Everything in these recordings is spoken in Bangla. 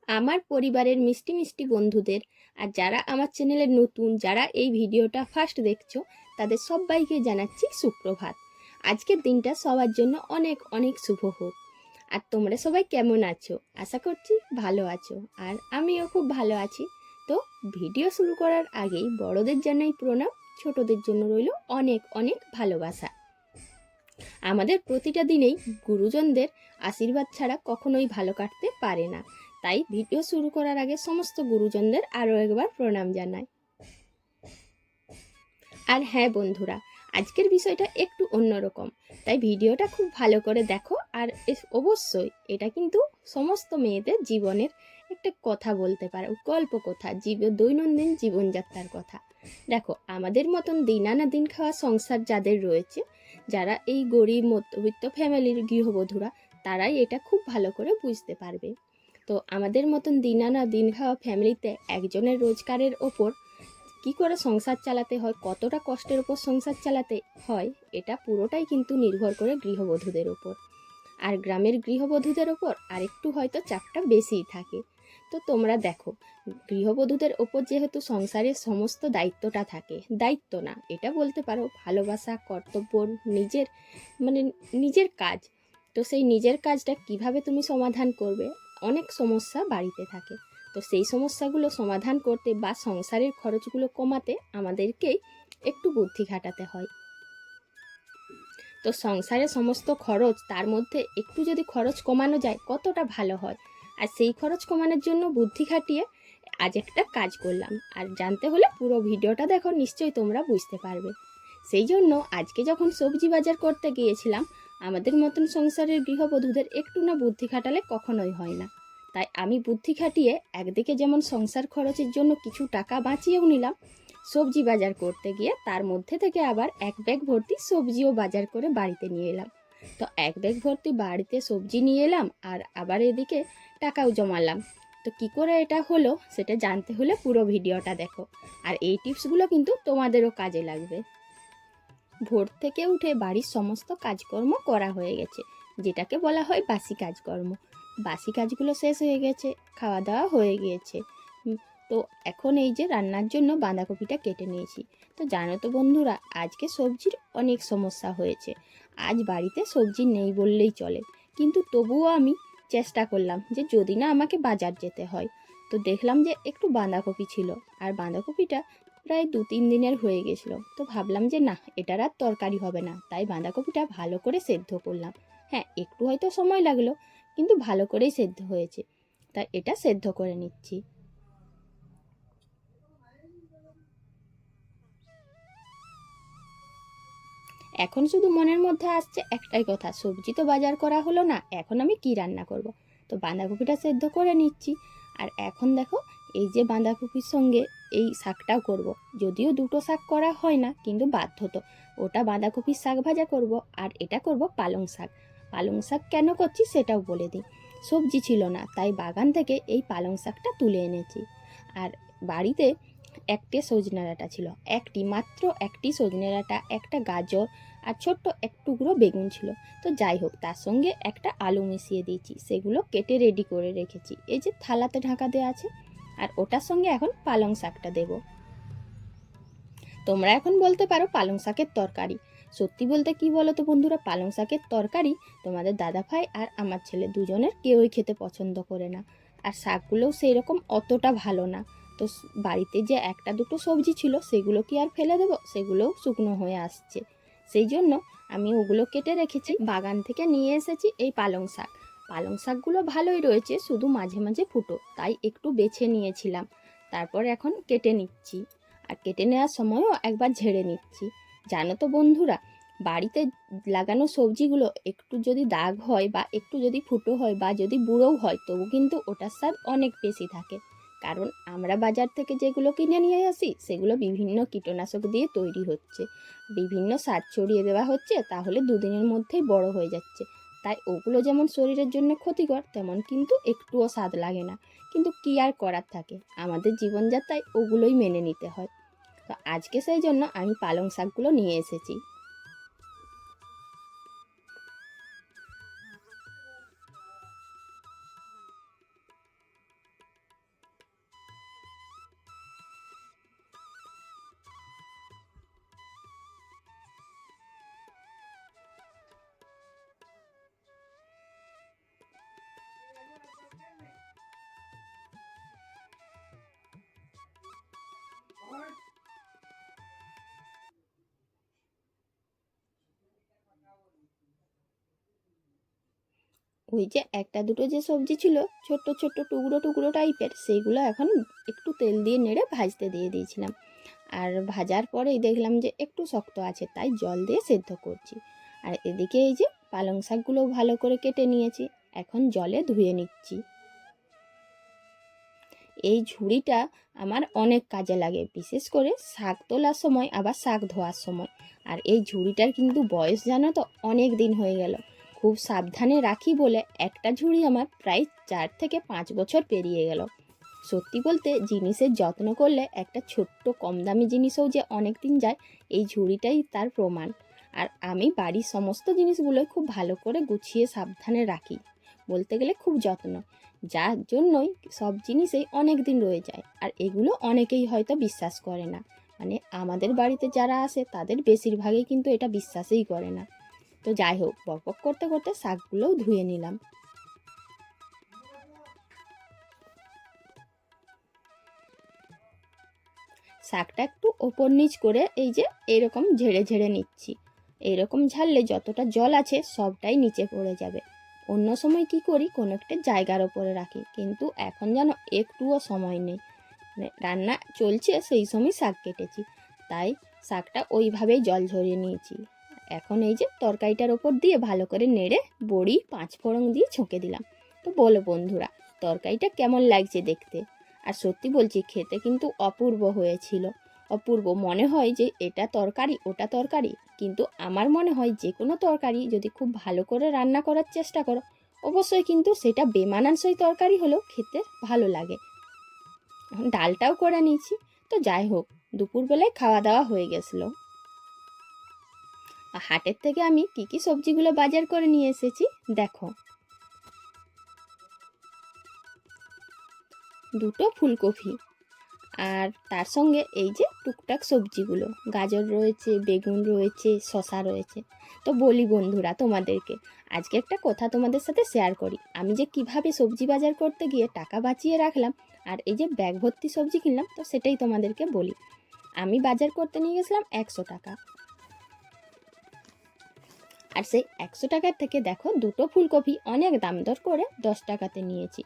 আমার পরিবারের মিষ্টি মিষ্টি বন্ধুদের আর যারা আমার চ্যানেলে নতুন, যারা এই ভিডিওটা ফার্স্ট দেখছো, তাদের সবাইকে জানাচ্ছি সুপ্রভাত। আজকের দিনটা সবার জন্য অনেক অনেক শুভ হোক। আর তোমরা সবাই কেমন আছো? আশা করছি ভালো আছো, আর আমিও খুব ভালো আছি। তো ভিডিও শুরু করার আগেই বড়দের জানাই প্রণাম, ছোটদের জন্য রইল অনেক অনেক ভালোবাসা। আমাদের প্রতিটা দিনেই গুরুজনদের আশীর্বাদ ছাড়া কখনোই ভালো কাটতে পারে না। তাই ভিডিও শুরু করার আগে সমস্ত গুরুজনদের আরও একবার প্রণাম জানাই। আর হ্যাঁ বন্ধুরা, আজকের বিষয়টা একটু অন্যরকম, তাই ভিডিওটা খুব ভালো করে দেখো। আর অবশ্যই এটা কিন্তু সমস্ত মেয়েদের জীবনের একটা কথা বলতে পারো, গল্প কথা, দৈনন্দিন জীবনযাত্রার কথা। দেখো, আমাদের মতন দিন আনা দিন খাওয়া সংসার যাদের রয়েছে, যারা এই গরিব মধ্যবিত্ত ফ্যামিলির গৃহবধূরা, তারাই এটা খুব ভালো করে বুঝতে পারবে। তো আমাদের মতন দিন আনা দিন খাওয়া ফ্যামিলিতে একজনের রোজগারের ওপর কি করে সংসার চালাতে হয়, কতটা কষ্টের ওপর সংসার চালাতে হয়, এটা পুরোটাই কিন্তু নির্ভর করে গৃহবধূদের ওপর। আর গ্রামের গৃহবধূদের ওপর আরেকটু হয়তো চাপটা বেশিই থাকে। তো তোমরা দেখো, গৃহবধূদের ওপর যেহেতু সংসারের সমস্ত দায়িত্বটা থাকে, দায়িত্ব না, এটা বলতে পারো ভালোবাসা, কর্তব্য, নিজের নিজের কাজ। তো সেই নিজের কাজটা কিভাবে তুমি সমাধান করবে, অনেক সমস্যা বাড়িতে থাকে। তো সেই সমস্যাগুলো সমাধান করতে বা সংসারের খরচগুলো কমাতে আমাদেরকেই একটু বুদ্ধি খাটাতে হয়। তো সংসারের সমস্ত খরচ, তার মধ্যে একটু যদি খরচ কমানো যায় কতটা ভালো হয়। আর সেই খরচ কমানোর জন্য বুদ্ধি খাটিয়ে আজ একটা কাজ করলাম। আর জানতে হলে পুরো ভিডিওটা দেখো, নিশ্চয়ই তোমরা বুঝতে পারবে। সেই জন্য আজকে যখন সবজি বাজার করতে গিয়েছিলাম, আমাদের মতন সংসারের গৃহবধূদের একটু না বুদ্ধি খাটালে কখনোই হয় না। তাই আমি বুদ্ধি খাটিয়ে একদিকে যেমন সংসার খরচের জন্য কিছু টাকা বাঁচিয়েও নিলাম, সবজি বাজার করতে গিয়ে তার মধ্যে থেকে আবার এক ব্যাগ ভর্তি সবজিও বাজার করে বাড়িতে নিয়ে এলাম। তো এক ব্যাগ ভর্তি বাড়িতে সবজি নিয়ে এলাম, আর আবার এদিকে টাকাও জমালাম। তো কি করে এটা হলো সেটা জানতে হলে পুরো ভিডিওটা দেখো। আর এই টিপসগুলো কিন্তু তোমাদেরও কাজে লাগবে। ভোর থেকে উঠে বাড়ির সমস্ত কাজকর্ম করা হয়ে গেছে, যেটাকে বলা হয় বাসি কাজকর্ম। বাসি কাজগুলো শেষ হয়ে গেছে, খাওয়া দাওয়া হয়ে গিয়েছে। তো এখন এই যে রান্নার জন্য বাঁধাকপিটা কেটে নিয়েছি। তো জানো তো বন্ধুরা, আজকে সবজির অনেক সমস্যা হয়েছে। আজ বাড়িতে সবজি নেই বললেই চলে, কিন্তু তবুও আমি চেষ্টা করলাম যে যদি না আমাকে বাজার যেতে হয়। তো দেখলাম যে একটু বাঁধাকপি ছিল, আর বাঁধাকপিটা প্রায় 2-3 দিনের হয়ে গেছিলো। তো ভাবলাম যে না, এটার আর তরকারি হবে না, তাই বাঁধাকপিটা ভালো করে সেদ্ধ করলাম। হ্যাঁ, একটু হয়তো সময় লাগলো, কিন্তু ভালো করেই সেদ্ধ হয়েছে। তাই এটা সেদ্ধ করে নিচ্ছি। এখন শুধু মনের মধ্যে আসছে একটাই কথা, সবজি তো বাজার করা হলো না, এখন আমি কি রান্না করব। তো বাঁধাকপিটা সেদ্ধ করে নিচ্ছি। আর এখন দেখো, এই যে বাঁধাকপির সঙ্গে এই শাকটাও করব। যদিও দুটো শাক করা হয় না, কিন্তু বাধ্য তো, ওটা বাঁধাকপির শাক ভাজা করব, আর এটা করব পালং শাক। পালং শাক কেন করছি সেটাও বলে দিই। সবজি ছিল না, তাই বাগান থেকে এই পালং শাকটা তুলে এনেছি। আর বাড়িতে একটি সজনে ডাঁটা ছিল, মাত্র একটি সজনে ডাঁটা, একটা গাজর, আর ছোট্ট এক টুকরো বেগুন ছিল। তো যাই হোক, তার সঙ্গে একটা আলু মিশিয়ে দিয়েছি, সেগুলো কেটে রেডি করে রেখেছি, এই যে থালাতে ঢাকা দেওয়া আছে। আর ওটার সঙ্গে এখন পালং শাকটা দেব। তোমরা এখন বলতে পারো পালং শাকের তরকারি। সত্যি বলতে কি বলো তো বন্ধুরা, পালং শাকের তরকারি তোমাদের দাদা ভাই আর আমার ছেলে দুজনের কেউই খেতে পছন্দ করে না। আর শাকগুলোও সেই রকম অতটা ভালো না। তো বাড়িতে যে একটা দুটো সবজি ছিল, সেগুলো কি আর ফেলে দেবো, সেগুলোও শুকনো হয়ে আসছে। সেই জন্য আমি ওগুলো কেটে রেখেছি। বাগান থেকে নিয়ে এসেছি এই পালং শাক। পালং শাকগুলো ভালোই রয়েছে, শুধু মাঝে মাঝে ফুটো, তাই একটু বেছে নিয়েছিলাম। তারপর এখন কেটে নিচ্ছি। আর কেটে নেওয়ার সময়ও একবার ঝেড়ে নিচ্ছি। জানো তো বন্ধুরা, বাড়িতে লাগানো সবজিগুলো একটু যদি দাগ হয়, বা একটু যদি ফুটো হয়, বা যদি বুড়োও হয়, তবু কিন্তু ওটার স্বাদ অনেক বেশি থাকে। কারণ আমরা বাজার থেকে যেগুলো কিনে নিয়ে আসি, সেগুলো বিভিন্ন কীটনাশক দিয়ে তৈরি হচ্ছে, বিভিন্ন সার ছড়িয়ে দেওয়া হচ্ছে, তাহলে দুদিনের মধ্যেই বড় হয়ে যাচ্ছে। তাই ওগুলো যেমন শরীরের জন্য ক্ষতিকর, তেমন কিন্তু একটুও স্বাদ লাগে না। কিন্তু কি আর করার থাকে, আমাদের জীবনযাত্রায় ওগুলোই মেনে নিতে হয়। তো আজকে সেই জন্য আমি পালং শাকগুলো নিয়ে এসেছি। ওই যে একটা দুটো যে সবজি ছিল ছোট্ট ছোট্ট টুকরো টুকরো টাইপের, সেইগুলো এখন একটু তেল দিয়ে নেড়ে ভাজতে দিয়ে দিয়েছিলাম। আর ভাজার পরেই দেখলাম যে একটু শক্ত আছে, তাই জল দিয়ে সেদ্ধ করছি। আর এদিকে এই যে পালং শাকগুলো ভালো করে কেটে নিয়েছি, এখন জলে ধুয়ে নিচ্ছি। এই ঝুড়িটা আমার অনেক কাজে লাগে, বিশেষ করে শাক তোলার সময়, আবার শাক ধোয়ার সময়। আর এই ঝুড়িটার কিন্তু বয়স জানো তো অনেক দিন হয়ে গেল। খুব সাবধানে রাখি বলে একটা ঝুড়ি আমার প্রায় 4 থেকে 5 বছর পেরিয়ে গেল। সত্যি বলতে জিনিসের যত্ন করলে একটা ছোট্ট কম দামি জিনিসও যে অনেক দিন যায়, এই ঝুড়িটাই তার প্রমাণ। আর আমি বাড়ির সমস্ত জিনিসগুলোই খুব ভালো করে গুছিয়ে সাবধানে রাখি, বলতে গেলে খুব যত্ন, যার জন্যই সব জিনিসেই অনেক দিন রয়ে যায়। আর এগুলো অনেকেই হয়তো বিশ্বাস করে না, মানে আমাদের বাড়িতে যারা আসে তাদের বেশিরভাগই কিন্তু এটা বিশ্বাসই করে না। তো যাই হোক, বকবক করতে করতে শাকগুলোও ধুয়ে নিলাম। শাকটা একটু ওপর নিচ করে এই যে এরকম ঝেড়ে ঝেড়ে নিচ্ছি। এইরকম ঝাড়লে যতটা জল আছে সবটাই নিচে পড়ে যাবে। অন্য সময় কি করি, কোনো একটা জায়গার ওপরে রাখি, কিন্তু এখন যেন একটুও সময় নেই, মানে রান্না চলছে সেই সময় শাক কেটেছি, তাই শাকটা ওইভাবেই জল ঝরিয়ে নিয়েছি। এখন এই যে তরকারিটার ওপর দিয়ে ভালো করে নেড়ে বড়ি 5 ফোড়ন দিয়ে ছুঁকে দিলাম। তো বলো বন্ধুরা, তরকারিটা কেমন লাগছে দেখতে? আর সত্যি বলছি, খেতে কিন্তু অপূর্ব হয়েছিল। অপূর্ব, মনে হয় যে এটা তরকারি ওটা তরকারি, কিন্তু আমার মনে হয় যে কোনো তরকারি যদি খুব ভালো করে রান্না করার চেষ্টা করো, অবশ্যই কিন্তু সেটা বেমানানসই তরকারি হলেও খেতে ভালো লাগে। এখন ডালটাও করে নিয়েছি। তো যাই হোক, দুপুরবেলায় খাওয়া দাওয়া হয়ে গেছিলো। হাটের থেকে আমি কি কি সবজিগুলো বাজার করে নিয়ে এসেছি দেখো। দুটো ফুলকপি, আর তার সঙ্গে এই যে টুকটাক সবজিগুলো, গাজর রয়েছে, বেগুন রয়েছে, শসা রয়েছে। তো বলি বন্ধুরা তোমাদেরকে, আজকে একটা কথা তোমাদের সাথে শেয়ার করি। আমি যে কিভাবে সবজি বাজার করতে গিয়ে টাকা বাঁচিয়ে রাখলাম আর এই যে ব্যাগ ভর্তি সবজি কিনলাম, তো সেটাই তোমাদেরকে বলি। আমি বাজার করতে নিয়ে গেছিলাম 100 টাকা, আর সেই 100 টাকার থেকে দেখো দুটো ফুলকপি অনেক দাম দর করে 10 টাকাতে নিয়েছি।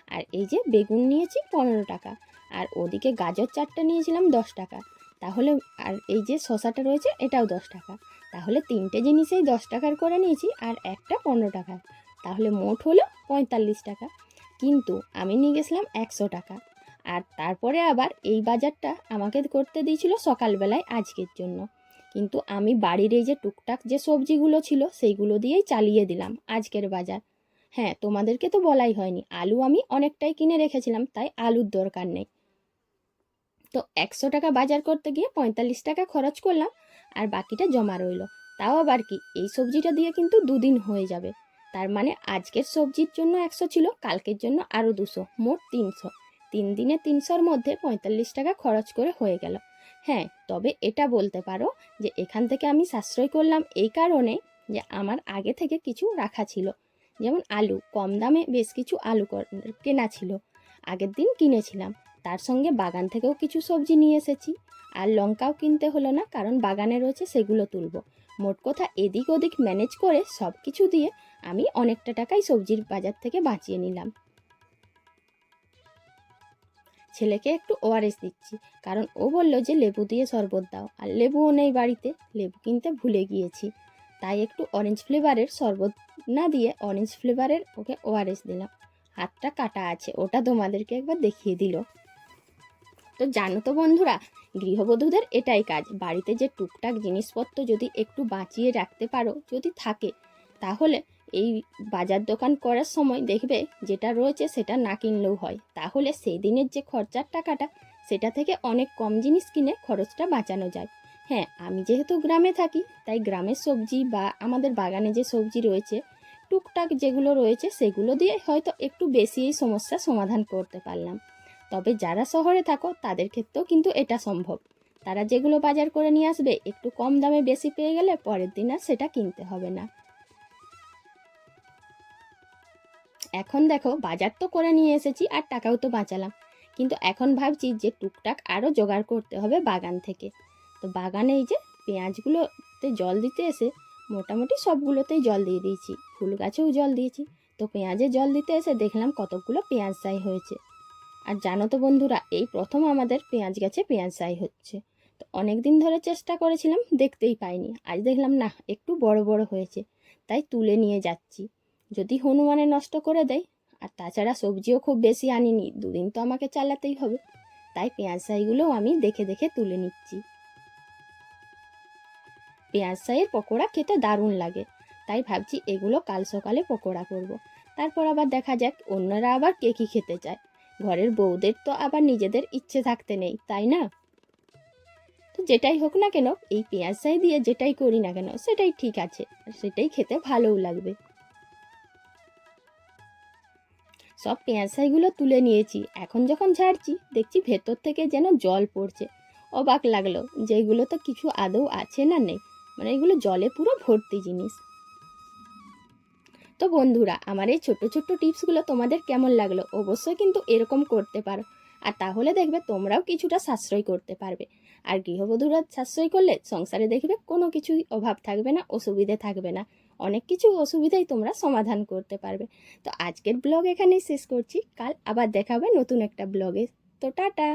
আর এই যে বেগুন নিয়েছি 15 টাকা, আর ওদিকে গাজর 4টা নিয়েছিলাম 10 টাকা। তাহলে আর এই যে শসাটা রয়েছে এটাও 10 টাকা। তাহলে তিনটে জিনিসেই 10 টাকার করে নিয়েছি, আর একটা 15 টাকা, তাহলে মোট হলো 45 টাকা। কিন্তু আমি নিয়ে গেছিলাম 100 টাকা। আর তারপরে আবার এই বাজারটা আমাকে করতে দিয়েছিল সকালবেলায় আজকের জন্য, কিন্তু আমি বাড়ির এই যে টুকটাক যে সবজিগুলো ছিল সেইগুলো দিয়েই চালিয়ে দিলাম আজকের বাজার। হ্যাঁ, তোমাদেরকে তো বলাই হয়নি, আলু আমি অনেকটাই কিনে রেখেছিলাম, তাই আলুর দরকার নেই। তো 100 টাকা বাজার করতে গিয়ে 45 টাকা খরচ করলাম, আর বাকিটা জমা রইলো। তাও আবার কি, এই সবজিটা দিয়ে কিন্তু 2 দিন হয়ে যাবে। তার মানে আজকের সবজির জন্য 100 ছিল, কালকের জন্য আরও 200, মোট 300। 3 দিনে 300-র মধ্যে 45 টাকা খরচ করে হয়ে গেল। হ্যাঁ, তবে এটা বলতে পারো যে এখান থেকে আমি সাশ্রয় করলাম এই কারণে যে আমার আগে থেকে কিছু রাখা ছিল। যেমন আলু, কম দামে বেশ কিছু আলু কেনা ছিল, আগের দিন কিনেছিলাম। তার সঙ্গে বাগান থেকেও কিছু সবজি নিয়ে এসেছি, আর লঙ্কাও কিনতে হলো না, কারণ বাগানে রয়েছে সেগুলো তুলব। মোট কথা এদিক ওদিক ম্যানেজ করে সব কিছু দিয়ে আমি অনেকটা টাকাই সবজির বাজার থেকে বাঁচিয়ে নিলাম। ছেলেকে একটু ওআরএস দিচ্ছি, কারণ ও বলল যে লেবু দিয়ে শরবত দাও, আর লেবুও নেই বাড়িতে, লেবু কিনতে ভুলে গিয়েছি, তাই একটু অরেঞ্জ ফ্লেভারের শরবত না দিয়ে অরেঞ্জ ফ্লেভারের ওকে ওআরএস দিলাম। হাতটা কাটা আছে, ওটা তোমাদেরকে একবার দেখিয়ে দিল। তো জানো তো বন্ধুরা, গৃহবধূদের এটাই কাজ, বাড়িতে যে টুকটাক জিনিসপত্র যদি একটু বাঁচিয়ে রাখতে পারো, যদি থাকে, তাহলে এই বাজার দোকান করার সময় দেখবে যেটা রয়েছে সেটা না কিনলেও হয়, তাহলে সেই দিনের যে খরচার টাকাটা সেটা থেকে অনেক কম জিনিস কিনে খরচটা বাঁচানো যায়। হ্যাঁ, আমি যেহেতু গ্রামে থাকি, তাই গ্রামের সবজি বা আমাদের বাগানে যে সবজি রয়েছে টুকটাক যেগুলো রয়েছে সেগুলো দিয়ে হয়তো একটু বেশি এই সমস্যার সমাধান করতে পারলাম। তবে যারা শহরে থাকো তাদের ক্ষেত্রেও কিন্তু এটা সম্ভব। তারা যেগুলো বাজার করে নিয়ে আসবে একটু কম দামে বেশি পেয়ে গেলে পরের দিন আর সেটা কিনতে হবে না। এখন দেখো, বাজার তো করে নিয়ে এসেছি আর টাকাও তো বাঁচালাম, কিন্তু এখন ভাবছি যে টুকটাক আরও জোগাড় করতে হবে বাগান থেকে। তো বাগানে এই যে পেঁয়াজগুলোতে জল দিতে এসে মোটামুটি সবগুলোতেই জল দিয়ে দিয়েছি, ফুল গাছেও জল দিয়েছি। তো পেঁয়াজে জল দিতে এসে দেখলাম কতকগুলো পেঁয়াজ সাই হয়েছে। আর জানো তো বন্ধুরা, এই প্রথম আমাদের পেঁয়াজ গাছে পেঁয়াজ সাই হচ্ছে। তো অনেক দিন ধরে চেষ্টা করেছিলাম, দেখতেই পাইনি। আজ দেখলাম না, একটু বড় বড় হয়েছে, তাই তুলে নিয়ে যাচ্ছি। যদি হনুমানে নষ্ট করে দেয়। আর তাছাড়া সবজিও খুব বেশি আনিনি, দুদিন তো আমাকে চালাতেই হবে, তাই পেঁয়াজ সাইগুলোও আমি দেখে দেখে তুলে নিচ্ছি। পেঁয়াজ সাইয়ের পকোড়া খেতে দারুণ লাগে, তাই ভাবছি এগুলো কাল সকালে পকোড়া করব। তারপর আবার দেখা যাক অন্যরা আবার কে কী খেতে চায়। ঘরের বউদের তো আবার নিজেদের ইচ্ছে থাকতে নেই, তাই না? তো যেটাই হোক না কেন, এই পেঁয়াজ সাই দিয়ে যেটাই করি না কেন সেটাই ঠিক আছে, আর সেটাই খেতে ভালোও লাগবে। সব পেঁয়াজ সাইগুলো তুলে নিয়েছি। এখন যখন ঝাড়ছি দেখছি ভেতর থেকে যেন জল পড়ছে। অবাক লাগলো যে এগুলো তো কিছু আদৌ আছে না নেই, মানে এগুলো জলে পুরো ভর্তি জিনিস। তো বন্ধুরা, আমার এই ছোট্ট ছোট্ট টিপসগুলো তোমাদের কেমন লাগলো অবশ্যই কিন্তু এরকম করতে পারো। আর তাহলে দেখবে তোমরাও কিছুটা সাশ্রয় করতে পারবে। আর গৃহবধূরা সাশ্রয় করলে সংসারে দেখবে কোনো কিছুই অভাব থাকবে না, অসুবিধে থাকবে না, অনেক কিছু অসুবিধাই তোমরা সমাধান করতে পারবে। তো আজকের ব্লগ এখানেই শেষ করছি, কাল আবার দেখা হবে নতুন একটা ব্লগে। তো টাটা।